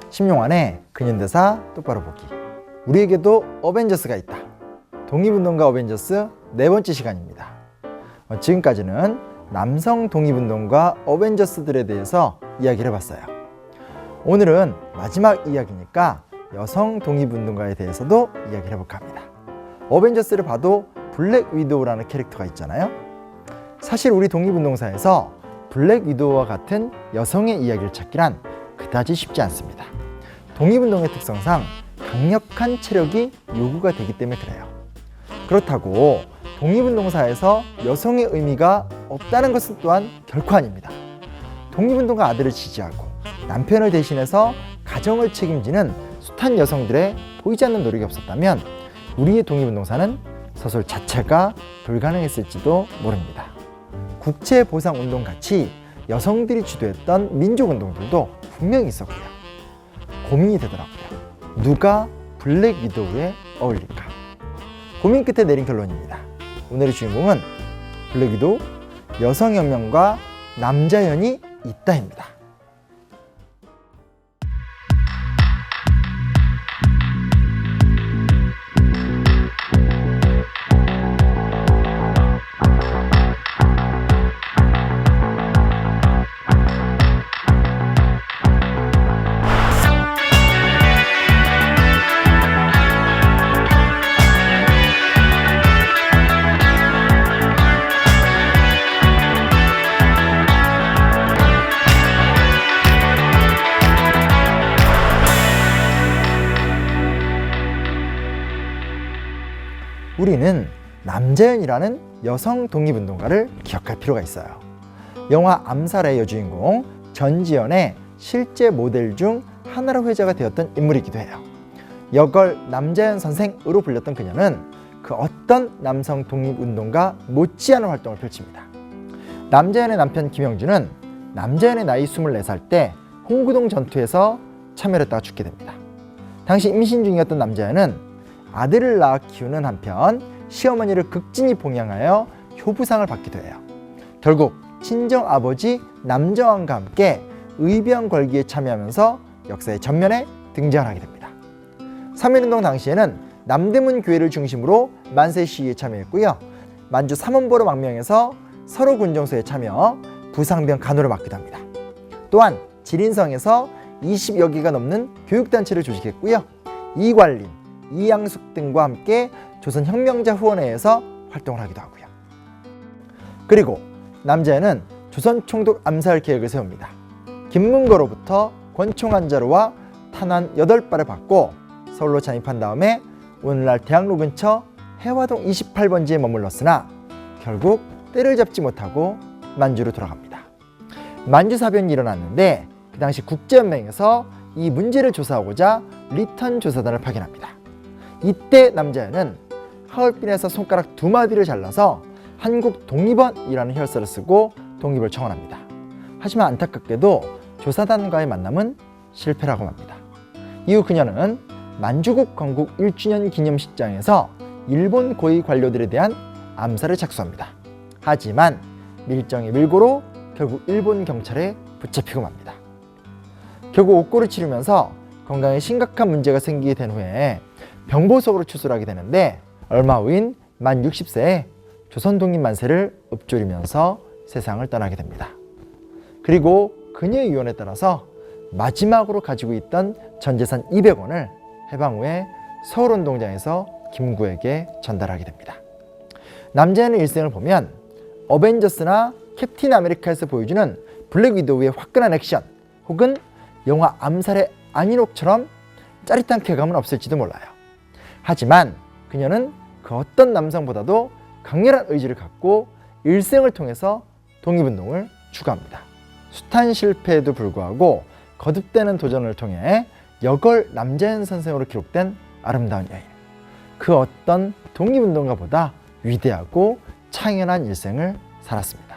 심용환의 근현대사 똑바로 보기. 우리에게도 어벤져스가 있다. 독립운동가 어벤져스 네 번째 시간입니다. 지금까지는 남성 독립운동가 어벤져스들에 대해서 이야기를 해봤어요. 오늘은 마지막 이야기니까 여성 독립운동가에 대해서도 이야기를 해볼까 합니다. 어벤져스를 봐도 블랙 위도우라는 캐릭터가 있잖아요. 사실 우리 독립운동사에서 블랙 위도우와 같은 여성의 이야기를 찾기란 그다지 쉽지 않습니다. 독립운동의 특성상 강력한 체력이 요구가 되기 때문에 그래요. 그렇다고 독립운동사에서 여성의 의미가 없다는 것은 또한 결코 아닙니다. 독립운동가 아들을 지지하고 남편을 대신해서 가정을 책임지는 숱한 여성들의 보이지 않는 노력이 없었다면 우리의 독립운동사는 서술 자체가 불가능했을지도 모릅니다. 국제보상운동 같이 여성들이 주도했던 민족운동들도 분명히 있었고요. 고민이 되더라고요. 누가 블랙 위도우에 어울릴까? 고민 끝에 내린 결론입니다. 오늘의 주인공은 블랙 위도우, 여성혁명과 남자연이 있다입니다. 우리는 남자연이라는 여성 독립운동가를 기억할 필요가 있어요. 영화 암살의 여주인공 전지현의 실제 모델 중 하나로 회자가 되었던 인물이기도 해요. 여걸 남자연 선생으로 불렸던 그녀는 그 어떤 남성 독립운동가 못지않은 활동을 펼칩니다. 남자연의 남편 김영준은 남자연의 나이 24살 때 홍구동 전투에서 참여를 했다가 죽게 됩니다. 당시 임신 중이었던 남자연은 아들을 낳아 키우는 한편 시어머니를 극진히 봉양하여 효부상을 받기도 해요. 결국 친정아버지 남정환과 함께 의병궐기에 참여하면서 역사의 전면에 등장을 하게 됩니다. 3.1운동 당시에는 남대문 교회를 중심으로 만세 시위에 참여했고요. 만주 삼원보로 망명해서 서로 군정소에 참여, 부상병 간호를 맡기도 합니다. 또한 지린성에서 20여 개가 넘는 교육단체를 조직했고요. 이관린, 이양숙 등과 함께 조선혁명자 후원회에서 활동을 하기도 하고요. 그리고 남자연은 조선총독 암살 계획을 세웁니다. 김문거로부터 권총 한 자루와 탄환 8발을 받고 서울로 잠입한 다음에 오늘날 대학로 근처 해화동 28번지에 머물렀으나 결국 때를 잡지 못하고 만주로 돌아갑니다. 만주사변이 일어났는데 그 당시 국제연맹에서 이 문제를 조사하고자 리턴 조사단을 파견합니다. 이때 남자연은 하얼빈에서 손가락 2마디를 잘라서 한국 독립원이라는 혈서를 쓰고 독립을 청원합니다. 하지만 안타깝게도 조사단과의 만남은 실패라고 합니다. 이후 그녀는 만주국 건국 1주년 기념식장에서 일본 고위 관료들에 대한 암살을 착수합니다. 하지만 밀정의 밀고로 결국 일본 경찰에 붙잡히고 맙니다. 결국 옥고를 치르면서 건강에 심각한 문제가 생기게 된 후에 병보석으로 추수하게 되는데 얼마 후인 만 60세에 조선독립 만세를 읊조리면서 세상을 떠나게 됩니다. 그리고 그녀의 유언에 따라서 마지막으로 가지고 있던 전재산 200원을 해방 후에 서울운동장에서 김구에게 전달하게 됩니다. 남자연의 일생을 보면 어벤져스나 캡틴 아메리카에서 보여주는 블랙 위도우의 화끈한 액션 혹은 영화 암살의 안인옥처럼 짜릿한 쾌감은 없을지도 몰라요. 하지만 그녀는 그 어떤 남성보다도 강렬한 의지를 갖고 일생을 통해서 독립운동을 추구합니다. 숱한 실패에도 불구하고 거듭되는 도전을 통해 여걸 남자연 선생으로 기록된 아름다운 여인. 그 어떤 독립운동가보다 위대하고 창연한 일생을 살았습니다.